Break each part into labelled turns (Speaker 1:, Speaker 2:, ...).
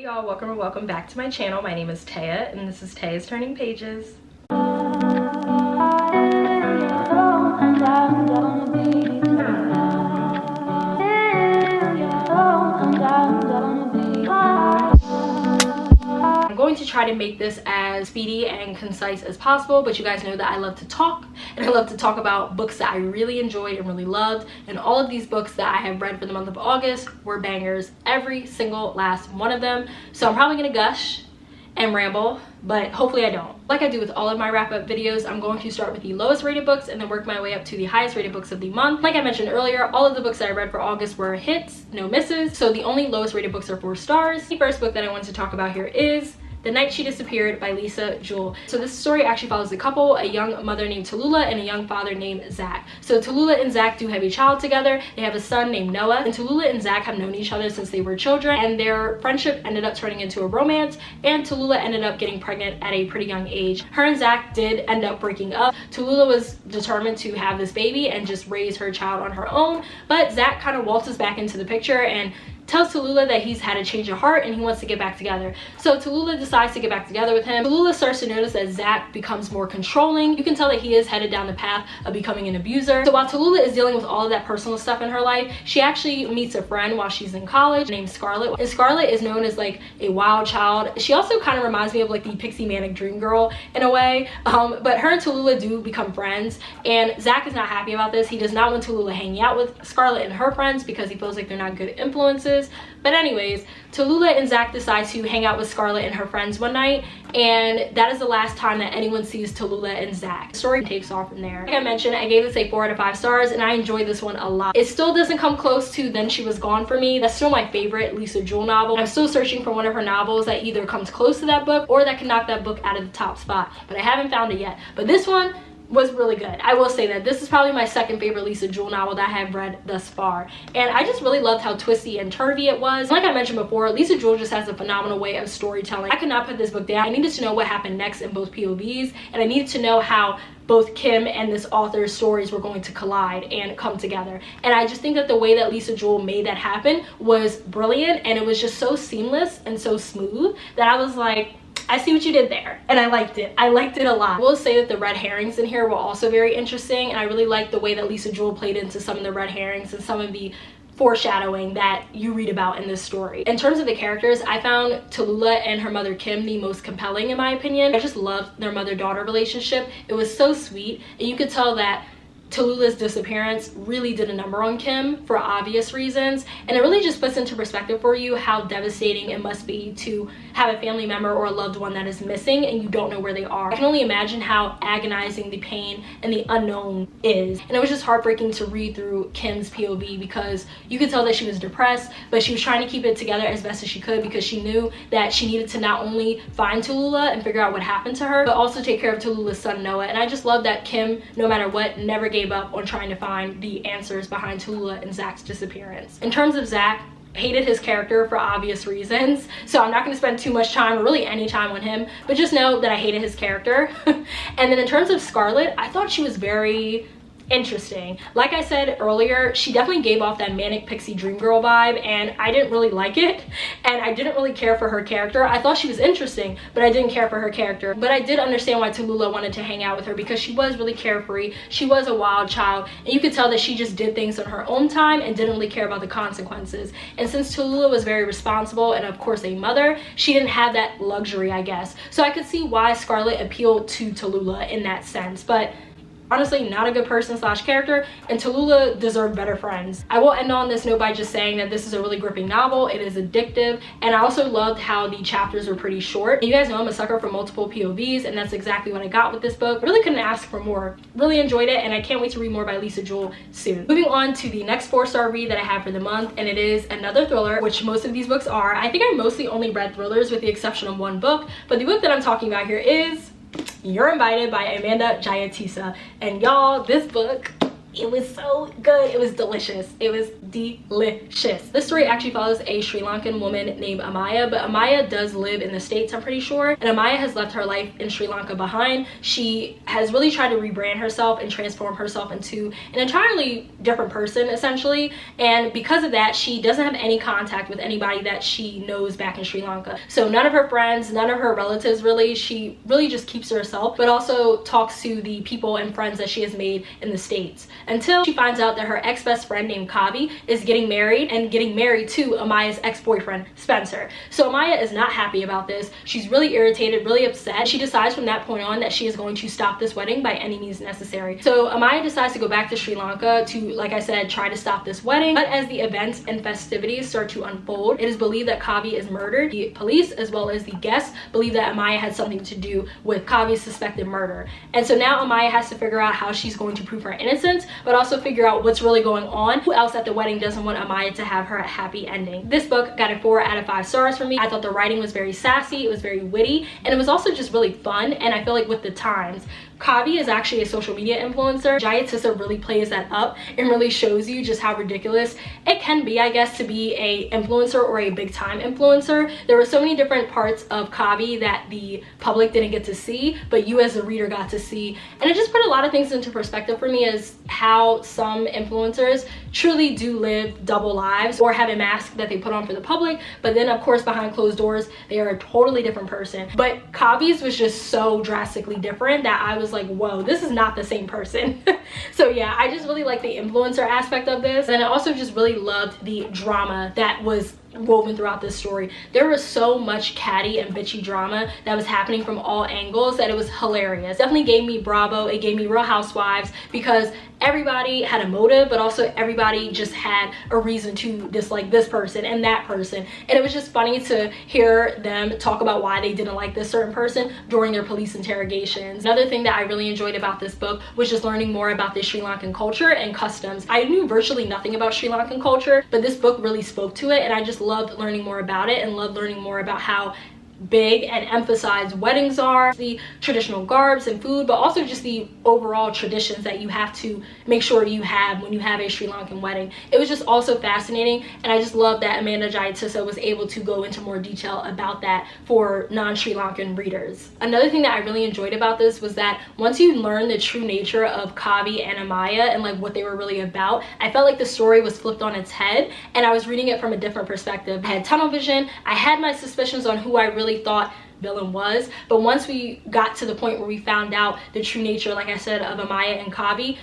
Speaker 1: Hey y'all, welcome back to my channel. My name is Taya and this is Taya's Turning Pages. I'm going to try to make this as speedy and concise as possible, but you guys know that I love to talk, and I love to talk about books that I really enjoyed and really loved, and all of these books that I have read for the month of August were bangers, every single last one of them. So I'm probably gonna gush and ramble, but hopefully I don't. Like I do with all of my wrap-up videos, I'm going to start with the lowest rated books and then work my way up to the highest rated books of the month. Like I mentioned earlier, all of the books that I read for August were hits, no misses, so the only lowest rated books are 4 stars. The first book that I want to talk about here is The Night She Disappeared by Lisa Jewell. So this story actually follows a couple, a young mother named Tallulah and a young father named Zach. So Tallulah and Zach do have a child together. They have a son named Noah, and Tallulah and Zach have known each other since they were children, and their friendship ended up turning into a romance, and Tallulah ended up getting pregnant at a pretty young age. Her and Zach did end up breaking up. Tallulah was determined to have this baby and just raise her child on her own, but Zach kind of waltzes back into the picture and tells Tallulah that he's had a change of heart and he wants to get back together. So Tallulah decides to get back together with him. Tallulah starts to notice that Zach becomes more controlling. You can tell that he is headed down the path of becoming an abuser. So while Tallulah is dealing with all of that personal stuff in her life, she actually meets a friend while she's in college named Scarlett. And Scarlett is known as like a wild child. She also kind of reminds me of like the pixie manic dream girl in a way. But her and Tallulah do become friends, and Zach is not happy about this. He does not want Tallulah hanging out with Scarlett and her friends because he feels like they're not good influences. But anyways, Tallulah and Zach decide to hang out with Scarlett and her friends one night, and that is the last time that anyone sees Tallulah and Zach. The story takes off from there. Like I mentioned, I gave this a 4 out of 5 stars, and I enjoyed this one a lot. It still doesn't come close to Then She Was Gone for me. That's still my favorite Lisa Jewell novel. I'm still searching for one of her novels that either comes close to that book or that can knock that book out of the top spot, but I haven't found it yet. But this one was really good. I will say that this is probably my second favorite Lisa Jewell novel that I have read thus far, and I just really loved how twisty and turvy it was. Like I mentioned before, Lisa Jewell just has a phenomenal way of storytelling. I could not put this book down. I needed to know what happened next in both POVs, and I needed to know how both Kim and this author's stories were going to collide and come together. And I just think that the way that Lisa Jewell made that happen was brilliant, and it was just so seamless and so smooth that I was like, I see what you did there, and I liked it. I liked it a lot. I will say that the red herrings in here were also very interesting, and I really liked the way that Lisa Jewell played into some of the red herrings and some of the foreshadowing that you read about in this story. In terms of the characters, I found Tallulah and her mother Kim the most compelling in my opinion. I just loved their mother-daughter relationship. It was so sweet, and you could tell that Tallulah's disappearance really did a number on Kim for obvious reasons, and it really just puts into perspective for you how devastating it must be to have a family member or a loved one that is missing and you don't know where they are. I can only imagine how agonizing the pain and the unknown is, and it was just heartbreaking to read through Kim's POV because you could tell that she was depressed, but she was trying to keep it together as best as she could because she knew that she needed to not only find Tallulah and figure out what happened to her, but also take care of Tallulah's son Noah. And I just love that Kim, no matter what, never gave up on trying to find the answers behind Tallulah and Zach's disappearance. In terms of Zach, hated his character for obvious reasons, so I'm not going to spend too much time or really any time on him, but just know that I hated his character. And then in terms of Scarlett, I thought she was very interesting. Like I said earlier, she definitely gave off that manic pixie dream girl vibe, and I didn't really like it, and I didn't really care for her character. I thought she was interesting, but I didn't care for her character. But I did understand why Tallulah wanted to hang out with her because she was really carefree. She was a wild child, and you could tell that she just did things on her own time and didn't really care about the consequences. And since Tallulah was very responsible and of course a mother, she didn't have that luxury, I guess. So I could see why Scarlett appealed to Tallulah in that sense, but honestly, not a good person slash character, and Tallulah deserved better friends. I will end on this note by just saying that this is a really gripping novel. It is addictive, and I also loved how the chapters were pretty short. You guys know I'm a sucker for multiple POVs, and that's exactly what I got with this book. Really couldn't ask for more. Really enjoyed it, and I can't wait to read more by Lisa Jewell soon. Moving on to the next 4-star read that I have for the month, and it is another thriller, which most of these books are. I think I mostly only read thrillers with the exception of one book, but the book that I'm talking about here is You're Invited by Amanda Jayatisa. And y'all, this book it was so good. It was delicious. It was delicious. This story actually follows a Sri Lankan woman named Amaya, but Amaya does live in the States, I'm pretty sure, and Amaya has left her life in Sri Lanka behind. She has really tried to rebrand herself and transform herself into an entirely different person, essentially, and because of that, she doesn't have any contact with anybody that she knows back in Sri Lanka. So none of her friends, none of her relatives really. She really just keeps to herself, but also talks to the people and friends that she has made in the States, until she finds out that her ex-best friend named Kavi is getting married to Amaya's ex-boyfriend Spencer. So Amaya is not happy about this. She's really irritated, really upset. She decides from that point on that she is going to stop this wedding by any means necessary. So Amaya decides to go back to Sri Lanka to, like I said, try to stop this wedding. But as the events and festivities start to unfold, it is believed that Kavi is murdered. The police, as well as the guests, believe that Amaya had something to do with Kavi's suspected murder. And so now Amaya has to figure out how she's going to prove her innocence, but also figure out what's really going on. Who else at the wedding doesn't want Amaya to have her happy ending? This book got a 4 out of 5 stars for me. I thought the writing was very sassy, it was very witty, and it was also just really fun. And I feel like with the times, Kavi is actually a social media influencer. Jayatissa really plays that up and really shows you just how ridiculous it can be, I guess, to be a influencer or a big time influencer. There were so many different parts of Kavi that the public didn't get to see, but you as a reader got to see. And it just put a lot of things into perspective for me, as how some influencers truly do live double lives or have a mask that they put on for the public, but then of course behind closed doors they are a totally different person. But Kavi's was just so drastically different that I was like, whoa, this is not the same person. So yeah, I just really like the influencer aspect of this, and I also just really loved the drama that was woven throughout this story. There was so much catty and bitchy drama that was happening from all angles that it was hilarious. Definitely gave me Bravo. It gave me Real Housewives, because everybody had a motive, but also everybody just had a reason to dislike this person and that person. And it was just funny to hear them talk about why they didn't like this certain person during their police interrogations. Another thing that I really enjoyed about this book was just learning more about the Sri Lankan culture and customs. I knew virtually nothing about Sri Lankan culture, but this book really spoke to it, and I just loved learning more about it and loved learning more about how big and emphasized weddings are, the traditional garbs and food, but also just the overall traditions that you have to make sure you have when you have a Sri Lankan wedding. It was just also fascinating, and I just love that Amanda Jayatissa was able to go into more detail about that for non-Sri Lankan readers. Another thing that I really enjoyed about this was that once you learn the true nature of Kavi and Amaya and like what they were really about, I felt like the story was flipped on its head, and I was reading it from a different perspective. I had tunnel vision. I had my suspicions on who I really thought villain was, but once we got to the point where we found out the true nature, like I said, of Amaya and Kavi,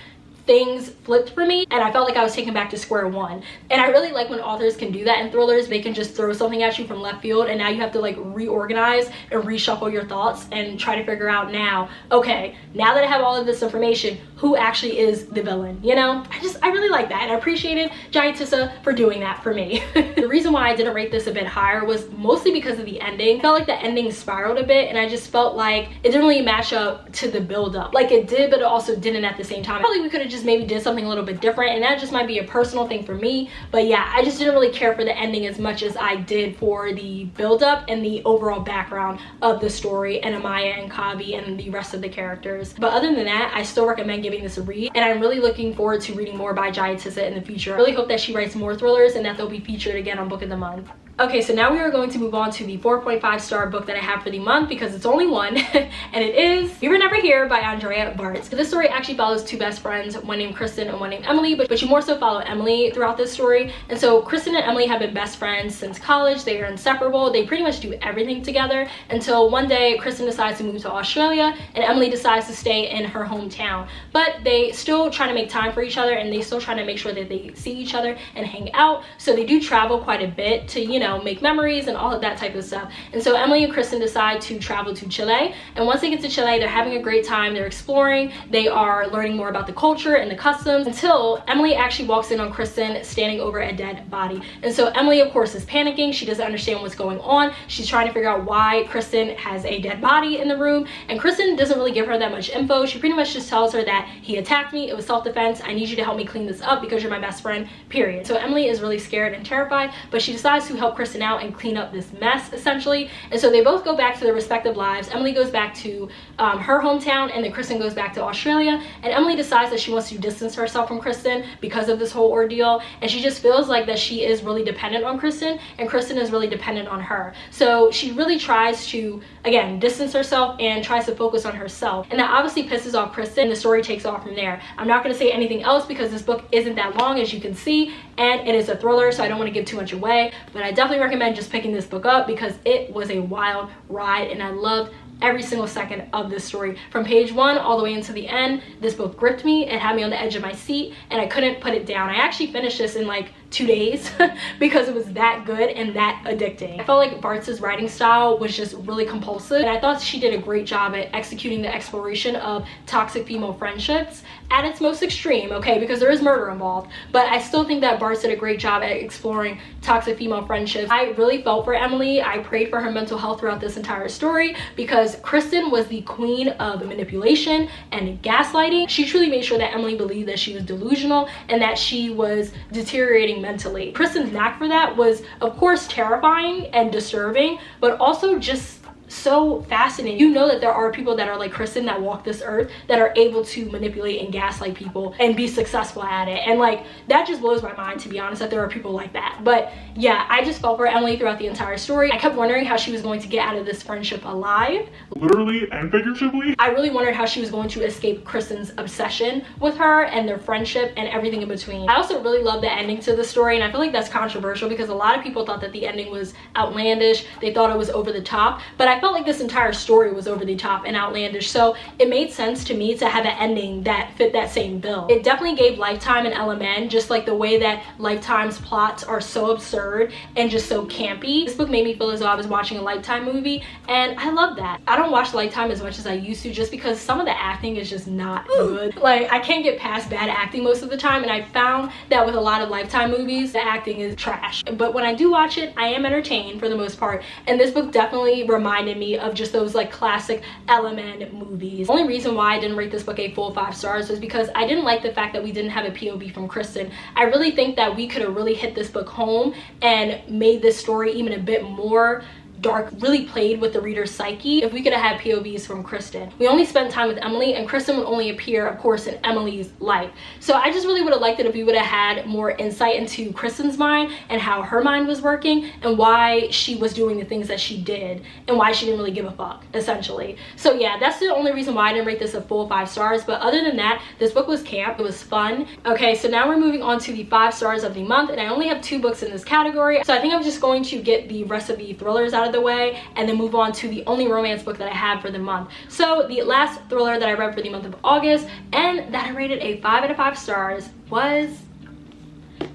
Speaker 1: things flipped for me, and I felt like I was taken back to square one. And I really like when authors can do that in thrillers. They can just throw something at you from left field, and now you have to like reorganize and reshuffle your thoughts and try to figure out now, okay, now that I have all of this information, who actually is the villain, you know? I really like that, and I appreciated Jayatissa for doing that for me. The reason why I didn't rate this a bit higher was mostly because of the ending. I felt like the ending spiraled a bit, and I just felt like it didn't really match up to the build-up. Like it did, but it also didn't at the same time. Probably we could have just maybe did something a little bit different, and that just might be a personal thing for me. But yeah, I just didn't really care for the ending as much as I did for the build-up and the overall background of the story and Amaya and Kavi and the rest of the characters. But other than that, I still recommend giving this a read, and I'm really looking forward to reading more by Jayatissa in the future. I really hope that she writes more thrillers and that they'll be featured again on Book of the Month. Okay, so now we are going to move on to the 4.5 star book that I have for the month, because it's only one, and it is We Were Never Here by Andrea Bart. So this story actually follows two best friends, one named Kristen and one named Emily, but you more so follow Emily throughout this story. And so Kristen and Emily have been best friends since college. They are inseparable. They pretty much do everything together until one day Kristen decides to move to Australia and Emily decides to stay in her hometown. But they still try to make time for each other, and they still try to make sure that they see each other and hang out. So they do travel quite a bit to, you know, make memories and all of that type of stuff. And so Emily and Kristen decide to travel to Chile, and once they get to Chile, they're having a great time. They're exploring, they are learning more about the culture and the customs, until Emily actually walks in on Kristen standing over a dead body. And so Emily, of course, is panicking. She doesn't understand what's going on. She's trying to figure out why Kristen has a dead body in the room, and Kristen doesn't really give her that much info. She pretty much just tells her that he attacked me, it was self-defense, I need you to help me clean this up because you're my best friend, period. So Emily is really scared and terrified, but she decides to help Kristen out and clean up this mess, essentially. And so they both go back to their respective lives. Emily goes back to her hometown, and then Kristen goes back to Australia, and Emily decides that she wants wants to distance herself from Kristen because of this whole ordeal, and she just feels like that she is really dependent on Kristen and Kristen is really dependent on her. So she really tries to, again, distance herself and tries to focus on herself, and that obviously pisses off Kristen, and the story takes off from there. I'm not going to say anything else because this book isn't that long, as you can see, and it is a thriller, so I don't want to give too much away, but I definitely recommend just picking this book up because it was a wild ride and I loved every single second of this story. From page 1 all the way into the end, this book gripped me. It had me on the edge of my seat and I couldn't put it down. I actually finished this in like 2 days because it was that good and that addicting. I felt like Bartz's writing style was just really compulsive, and I thought she did a great job at executing the exploration of toxic female friendships at its most extreme, okay, because there is murder involved, but I still think that Bartz did a great job at exploring toxic female friendships. I really felt for Emily. I prayed for her mental health throughout this entire story because Kristen was the queen of manipulation and gaslighting. She truly made sure that Emily believed that she was delusional and that she was deteriorating mentally. Kristen's knack for that was, of course, terrifying and disturbing, but also just so fascinating. You know that there are people that are like Kristen that walk this earth that are able to manipulate and gaslight people and be successful at it, and like that just blows my mind, to be honest, that there are people like that. But yeah, I just felt for Emily throughout the entire story. I kept wondering how she was going to get out of this friendship alive, literally and figuratively. I really wondered how she was going to escape Kristen's obsession with her and their friendship and everything in between. I also really love the ending to the story, and I feel like that's controversial because a lot of people thought that the ending was outlandish. They thought it was over the top, but I felt like this entire story was over the top and outlandish, so it made sense to me to have an ending that fit that same bill. It definitely gave Lifetime an LMN, just like the way that Lifetime's plots are so absurd and just so campy. This book made me feel as though I was watching a Lifetime movie, and I love that. I don't watch Lifetime as much as I used to just because some of the acting is just not good. Like, I can't get past bad acting most of the time, and I found that with a lot of Lifetime movies, the acting is trash. But when I do watch it, I am entertained for the most part, and this book definitely reminded me of just those like classic LMN movies. The only reason why I didn't rate this book a full 5 stars was because I didn't like the fact that we didn't have a POV from Kristen. I really think that we could have really hit this book home and made this story even a bit more dark, really played with the reader's psyche if we could have had POVs from Kristen. We only spent time with Emily, and Kristen would only appear, of course, in Emily's life. So I just really would have liked it if we would have had more insight into Kristen's mind and how her mind was working and why she was doing the things that she did and why she didn't really give a fuck, essentially. So yeah, that's the only reason why I didn't rate this a full 5 stars, but other than that, this book was camp. It was fun. Okay, so now we're moving on to the 5 stars of the month, and I only have 2 books in this category, so I think I'm just going to get the rest of the thrillers out of the way and then move on to the only romance book that I have for the month. So the last thriller that I read for the month of August and that I rated a 5 out of 5 stars was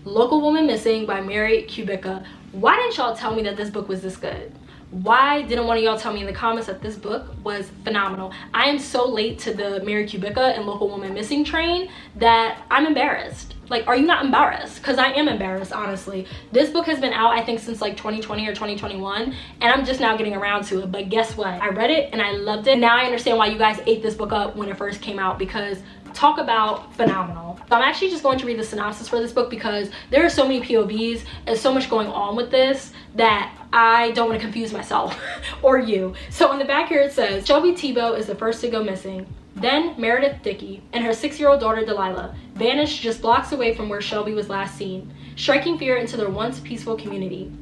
Speaker 1: Local Woman Missing by Mary Kubica. Why didn't y'all tell me that this book was this good? Why didn't one of y'all tell me in the comments that this book was phenomenal? I am so late to the Mary Kubica and Local Woman Missing train that I'm embarrassed. Like, are you not embarrassed? Because I am embarrassed, honestly. This book has been out, I think, since like 2020 or 2021, and I'm just now getting around to it. But guess what? I read it and I loved it. Now I understand why you guys ate this book up when it first came out, because talk about phenomenal. So I'm actually just going to read the synopsis for this book because there are so many POVs and so much going on with this that I don't want to confuse myself or you. So on the back here it says, Shelby Tebow is the first to go missing. Then Meredith Dickey and her 6-year-old daughter Delilah vanished just blocks away from where Shelby was last seen, striking fear into their once peaceful community.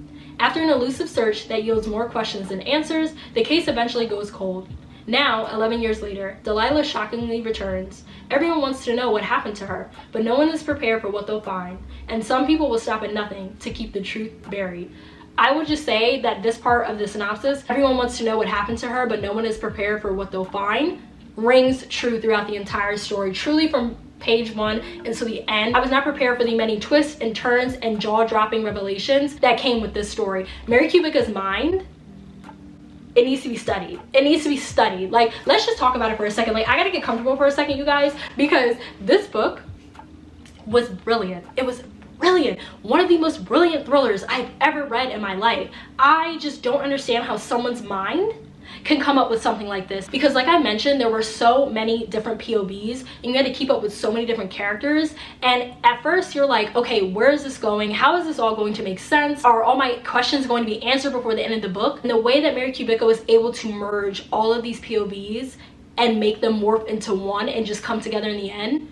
Speaker 1: After an elusive search that yields more questions than answers, the case eventually goes cold. Now, 11 years later, Delilah shockingly returns. Everyone wants to know what happened to her, but no one is prepared for what they'll find, and some people will stop at nothing to keep the truth buried. I would just say that this part of the synopsis, everyone wants to know what happened to her, but no one is prepared for what they'll find, rings true throughout the entire story. Truly, from page 1 until the end, I was not prepared for the many twists and turns and jaw-dropping revelations that came with this story. Mary Kubica's mind, it needs to be studied. It needs to be studied. Like, let's just talk about it for a second. Like, I gotta get comfortable for a second, you guys, because this book was brilliant. It was brilliant. One of the most brilliant thrillers I've ever read in my life. I just don't understand how someone's mind can come up with something like this, because like I mentioned, there were so many different POVs and you had to keep up with so many different characters, and at first you're like, okay, where is this going? How is this all going to make sense? Are all my questions going to be answered before the end of the book? And the way that Mary Kubica was able to merge all of these POVs and make them morph into one and just come together in the end,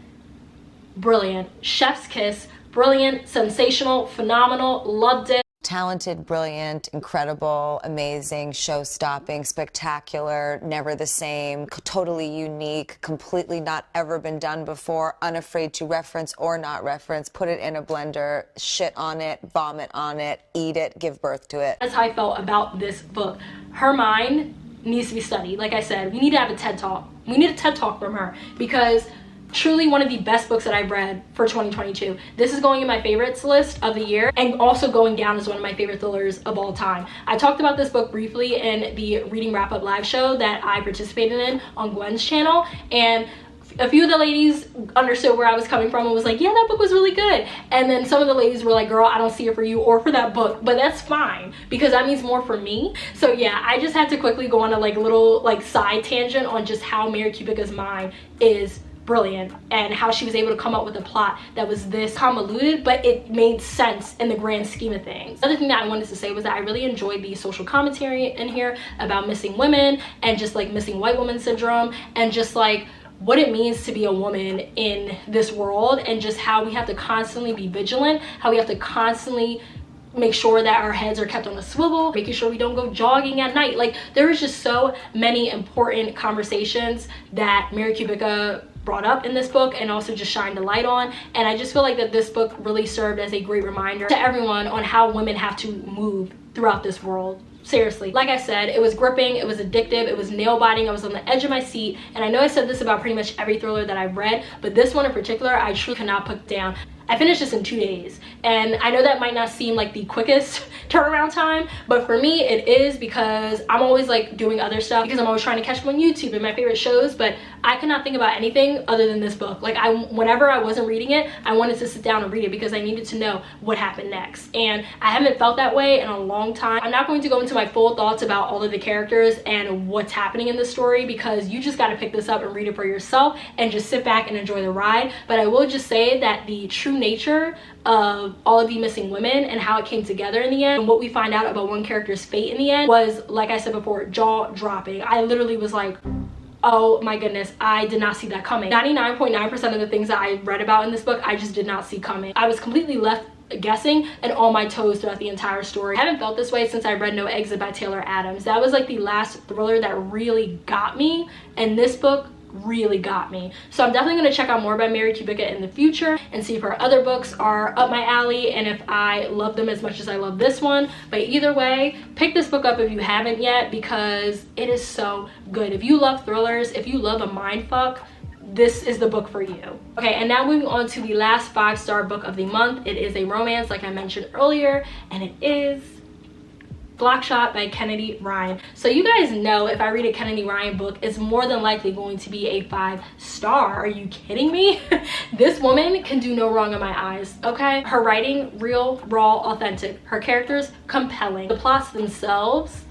Speaker 1: brilliant. Chef's kiss, brilliant, sensational, phenomenal, loved it.
Speaker 2: Talented, brilliant, incredible, amazing, show-stopping, spectacular, never the same, totally unique, completely not ever been done before, unafraid to reference or not reference, put it in a blender, shit on it, vomit on it, eat it, give birth to it.
Speaker 1: That's how I felt about this book. Her mind needs to be studied. Like I said, we need to have a TED Talk. We need a TED Talk from her, because truly one of the best books that I've read for 2022. This is going in my favorites list of the year, and also going down as one of my favorite thrillers of all time. I talked about this book briefly in the Reading Wrap Up live show that I participated in on Gwen's channel, and a few of the ladies understood where I was coming from and was like, yeah, that book was really good. And then some of the ladies were like, girl, I don't see it for you or for that book, but that's fine, because that means more for me. So yeah, I just had to quickly go on a little side tangent on just how Mary Kubica's mind is brilliant, and how she was able to come up with a plot that was this convoluted, but it made sense in the grand scheme of things. Another thing that I wanted to say was that I really enjoyed the social commentary in here about missing women, and just missing white woman syndrome, and just what it means to be a woman in this world, and just how we have to constantly be vigilant, how we have to constantly make sure that our heads are kept on a swivel, making sure we don't go jogging at night. There is just so many important conversations that Mary Kubica brought up in this book, and also just shined a light on. And I just feel like that this book really served as a great reminder to everyone on how women have to move throughout this world. Seriously, like I said, it was gripping, it was addictive, it was nail biting. I was on the edge of my seat, and I know I said this about pretty much every thriller that I've read, but this one in particular, I truly could not put down. I finished this in 2 days, and I know that might not seem like the quickest turnaround time, but for me it is, because I'm always doing other stuff, because I'm always trying to catch up on YouTube and my favorite shows, but I could not think about anything other than this book. Whenever I wasn't reading it, I wanted to sit down and read it, because I needed to know what happened next, and I haven't felt that way in a long time. I'm not going to go into my full thoughts about all of the characters and what's happening in the story, because you just got to pick this up and read it for yourself and just sit back and enjoy the ride. But I will just say that the true nature of all of the missing women and how it came together in the end, and what we find out about one character's fate in the end, was, like I said before, jaw-dropping. I literally was like, oh my goodness, I did not see that coming. 99.9% of the things that I read about in this book, I just did not see coming. I was completely left guessing and on my toes throughout the entire story. I haven't felt this way since I read No Exit by Taylor Adams. That was the last thriller that really got me, and this book really got me. So I'm definitely going to check out more by Mary Kubica in the future and see if her other books are up my alley, and if I love them as much as I love this one. But either way, pick this book up if you haven't yet, because it is so good. If you love thrillers, if you love a mindfuck, this is the book for you. Okay, and now moving on to the last 5-star book of the month. It is a romance, like I mentioned earlier, and it is Blockshot by Kennedy Ryan. So you guys know, if I read a Kennedy Ryan book, it's more than likely going to be a 5-star. Are you kidding me? This woman can do no wrong in my eyes, okay? Her writing, real, raw, authentic. Her characters, compelling. The plots themselves,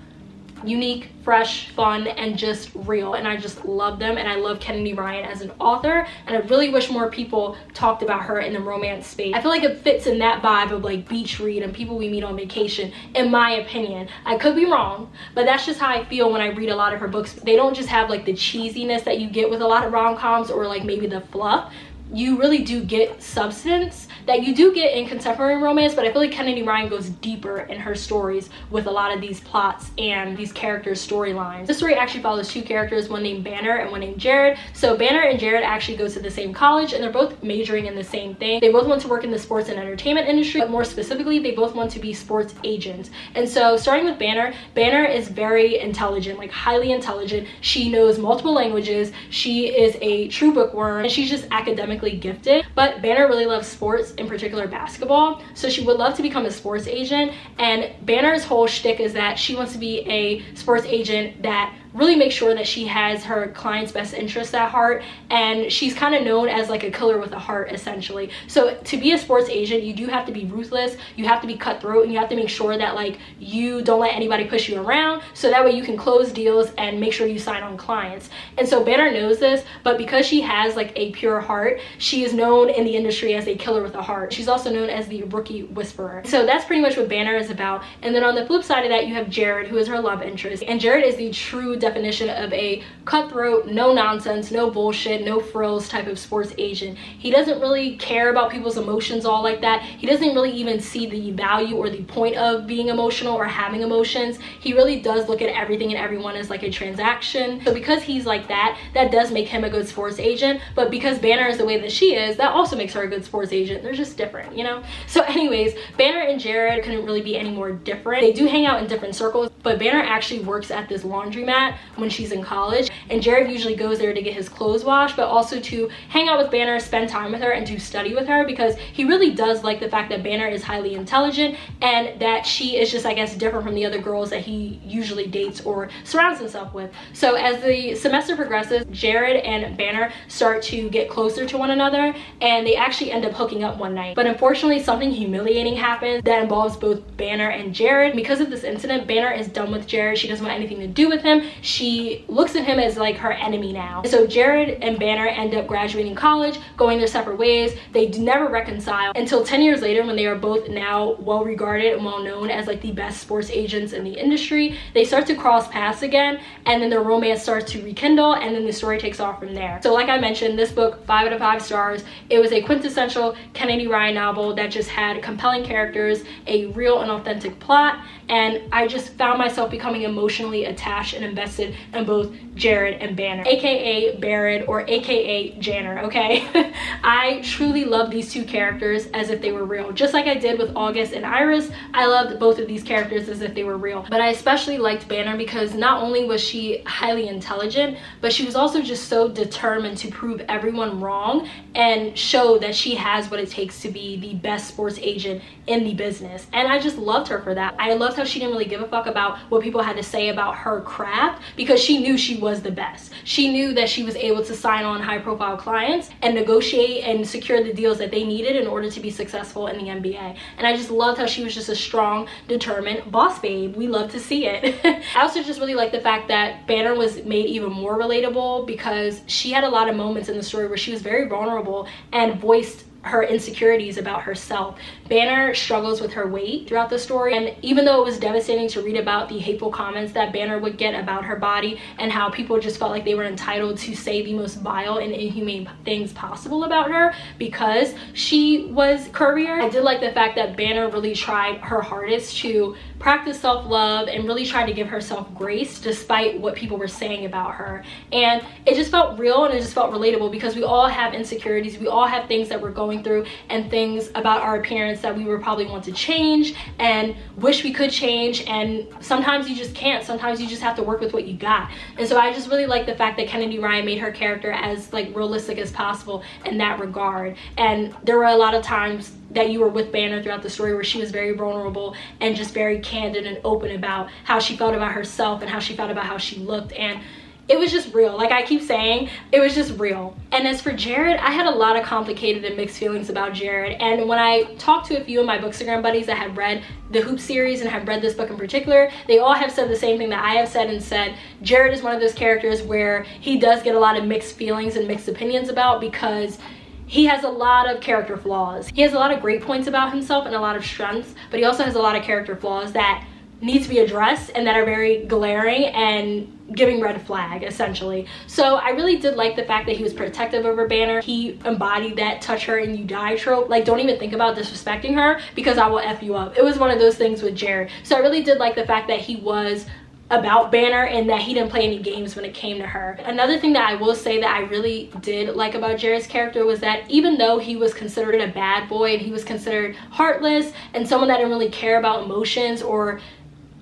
Speaker 1: unique, fresh, fun, and just real, and I just love them. And I love Kennedy Ryan as an author, and I really wish more people talked about her in the romance space. I feel like it fits in that vibe of beach read and people we meet on vacation, in my opinion. I could be wrong, but that's just how I feel when I read a lot of her books. They don't just have the cheesiness that you get with a lot of rom-coms, or maybe the fluff. You really do get substance that you do get in contemporary romance, but I feel like Kennedy Ryan goes deeper in her stories with a lot of these plots and these characters' storylines. This story actually follows 2 characters, one named Banner and one named Jared. So Banner and Jared actually go to the same college, and they're both majoring in the same thing. They both want to work in the sports and entertainment industry, but more specifically, they both want to be sports agents. And so starting with Banner, Banner is very intelligent, highly intelligent. She knows multiple languages. She is a true bookworm, and she's just academically gifted. But Banner really loves sports, in particular basketball, so she would love to become a sports agent. And Banner's whole shtick is that she wants to be a sports agent that really make sure that she has her client's best interests at heart, and she's kind of known as a killer with a heart, essentially. So to be a sports agent, you do have to be ruthless, you have to be cutthroat, and you have to make sure that you don't let anybody push you around, so that way you can close deals and make sure you sign on clients. And so Banner knows this, but because she has a pure heart, she is known in the industry as a killer with a heart. She's also known as the rookie whisperer. So that's pretty much what Banner is about. And then on the flip side of that, you have Jared, who is her love interest. And Jared is the true definition of a cutthroat, no nonsense, no bullshit, no frills type of sports agent. He doesn't really care about people's emotions all like that. He doesn't really even see the value or the point of being emotional or having emotions. He really does look at everything and everyone as like a transaction. So because he's like that, that does make him a good sports agent. But because Banner is the way that she is, that also makes her a good sports agent. They're just different, you know? So anyways, Banner and Jared couldn't really be any more different. They do hang out in different circles, but Banner actually works at this laundromat when she's in college, and Jared usually goes there to get his clothes washed, but also to hang out with Banner, spend time with her, and to study with her, because he really does like the fact that Banner is highly intelligent and that she is just, I guess, different from the other girls that he usually dates or surrounds himself with. So as the semester progresses, Jared and Banner start to get closer to one another, and they actually end up hooking up one night. But unfortunately, something humiliating happens that involves both Banner and Jared. Because of this incident, Banner is done with Jared. She doesn't want anything to do with him. She looks at him as like her enemy now. So Jared and Banner end up graduating college, going their separate ways. They never reconcile until 10 years later, when they are both now well regarded and well known as like the best sports agents in the industry. They start to cross paths again, and then their romance starts to rekindle, and then the story takes off from there. So like I mentioned, this book, 5 out of 5 stars. It was a quintessential Kennedy Ryan novel that just had compelling characters, a real and authentic plot, and I just found myself becoming emotionally attached and invested in both Jared and Banner, aka Barrett, or aka Janner, okay? I truly love these two characters as if they were real. Just like I did with August and Iris, I loved both of these characters as if they were real. But I especially liked Banner because not only was she highly intelligent, but she was also just so determined to prove everyone wrong and show that she has what it takes to be the best sports agent in the business. And I just loved her for that. I loved how she didn't really give a fuck about what people had to say about her craft, because she knew she was the best. She knew that she was able to sign on high profile clients and negotiate and secure the deals that they needed in order to be successful in the NBA. And I just loved how she was just a strong, determined boss babe. We love to see it. I also just really like the fact that Banner was made even more relatable, because she had a lot of moments in the story where she was very vulnerable and voiced her insecurities about herself. Banner struggles with her weight throughout the story, and even though it was devastating to read about the hateful comments that Banner would get about her body and how people just felt like they were entitled to say the most vile and inhumane things possible about her because she was curvier, I did like the fact that Banner really tried her hardest to practice self-love and really tried to give herself grace despite what people were saying about her. And it just felt real, and it just felt relatable, because we all have insecurities, we all have things that we're going through, and things about our appearance that we would probably want to change and wish we could change, and sometimes you just can't. Sometimes you just have to work with what you got. And so I just really like the fact that Kennedy Ryan made her character as like realistic as possible in that regard. And there were a lot of times that you were with Banner throughout the story where she was very vulnerable and just very candid and open about how she felt about herself and how she felt about how she looked, and it was just real. Like I keep saying, it was just real. And as for Jared, I had a lot of complicated and mixed feelings about Jared. And when I talked to a few of my Bookstagram buddies that had read the Hoop series and have read this book in particular, they all have said the same thing that I have said, and said Jared is one of those characters where he does get a lot of mixed feelings and mixed opinions about, because he has a lot of character flaws. He has a lot of great points about himself and a lot of strengths, but he also has a lot of character flaws that need to be addressed and that are very glaring and giving red flag, essentially. So I really did like the fact that he was protective over Banner. He embodied that touch her and you die trope. Like, don't even think about disrespecting her because I will F you up. It was one of those things with Jared. So I really did like the fact that he was about Banner and that he didn't play any games when it came to her. Another thing that I will say that I really did like about Jared's character was that even though he was considered a bad boy and he was considered heartless and someone that didn't really care about emotions or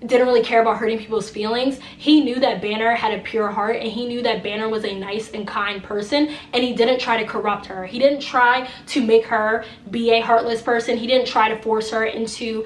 Speaker 1: didn't really care about hurting people's feelings, he knew that Banner had a pure heart, and he knew that Banner was a nice and kind person, and he didn't try to corrupt her. He didn't try to make her be a heartless person. He didn't try to force her into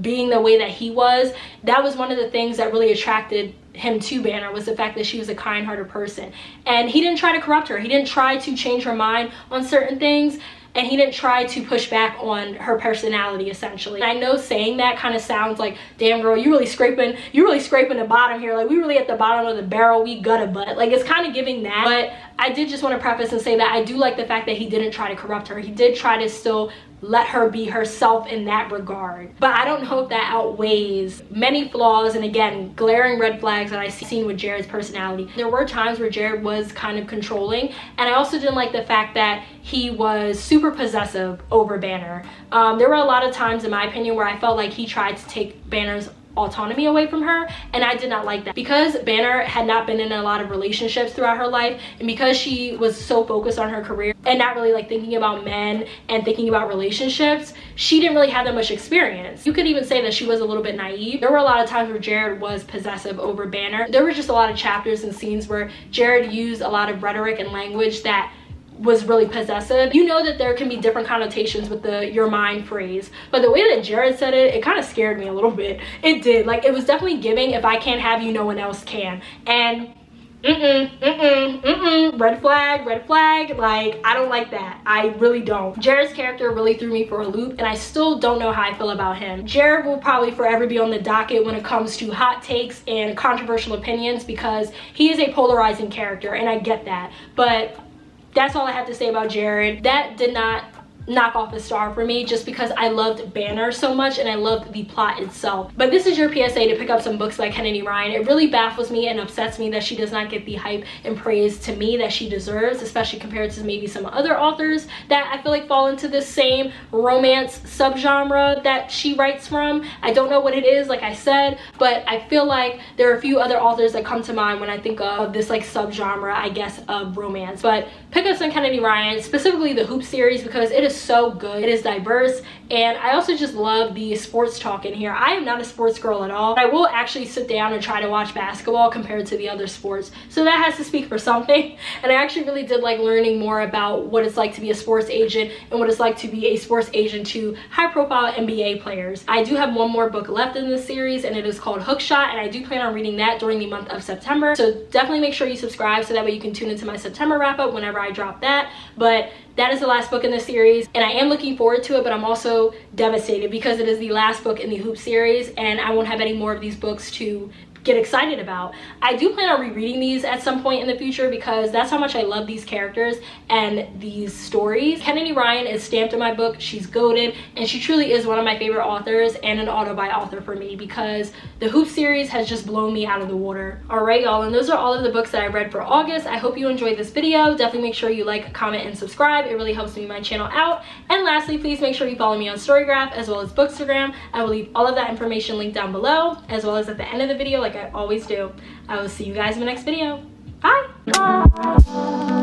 Speaker 1: being the way that he was. That was one of the things that really attracted him to Banner, was the fact that she was a kind-hearted person. And he didn't try to corrupt her. He didn't try to change her mind on certain things. and he didn't try to push back on her personality, essentially. And I know saying that kind of sounds like, damn girl, you really scraping the bottom here, like we really at the bottom of the barrel, we gutta butt. Like it's kind of giving that. But I did just want to preface and say that I do like the fact that he didn't try to corrupt her. He did try to still let her be herself in that regard. But I don't know if that outweighs many flaws and, again, glaring red flags that I've seen with Jared's personality. There were times where Jared was kind of controlling, and I also didn't like the fact that he was super possessive over Banner. There were a lot of times, in my opinion, where I felt like he tried to take Banner's autonomy away from her, and I did not like that. Because Banner had not been in a lot of relationships throughout her life, and because she was so focused on her career and not really like thinking about men and thinking about relationships, she didn't really have that much experience. You could even say that she was a little bit naive. There were a lot of times where Jared was possessive over Banner. There were just a lot of chapters and scenes where Jared used a lot of rhetoric and language that was really possessive. You know that there can be different connotations with the "your mind" phrase, but the way that Jared said it, it kind of scared me a little bit. It did. Like, it was definitely giving, if I can't have you, no one else can. And red flag. Like, I don't like that. I really don't. Jared's character really threw me for a loop, and I still don't know how I feel about him. Jared will probably forever be on the docket when it comes to hot takes and controversial opinions, because he is a polarizing character, and I get that. But that's all I have to say about Jared. That did not knock off a star for me, just because I loved Banner so much and I loved the plot itself. But this is your PSA to pick up some books by Kennedy Ryan. It really baffles me and upsets me that she does not get the hype and praise to me that she deserves, especially compared to maybe some other authors that I feel like fall into this same romance subgenre that she writes from. I don't know what it is, like I said, but I feel like there are a few other authors that come to mind when I think of this like subgenre, I guess, of romance. But pick up some Kennedy Ryan, specifically the Hoop series, because it is so good. It is diverse, and I also just love the sports talk in here. I am not a sports girl at all. I will actually sit down and try to watch basketball compared to the other sports, so that has to speak for something. And I actually really did like learning more about what it's like to be a sports agent and what it's like to be a sports agent to high-profile NBA players. I do have one more book left in this series, and it is called Hookshot, and I do plan on reading that during the month of September, so definitely make sure you subscribe so that way you can tune into my September wrap-up whenever I drop that. But that is the last book in the series, and I am looking forward to it, but I'm also devastated because it is the last book in the Hoop series, and I won't have any more of these books to get excited about. I do plan on rereading these at some point in the future because that's how much I love these characters and these stories. Kennedy Ryan is stamped in my book. She's goated, and she truly is one of my favorite authors and an auto-buy author for me, because the Hoop series has just blown me out of the water. Alright y'all, and those are all of the books that I read for August. I hope you enjoyed this video. Definitely make sure you like, comment, and subscribe. It really helps me my channel out. And lastly, please make sure you follow me on Storygraph as well as Bookstagram. I will leave all of that information linked down below, as well as at the end of the video, like I always do. I will see you guys in the next video. Bye!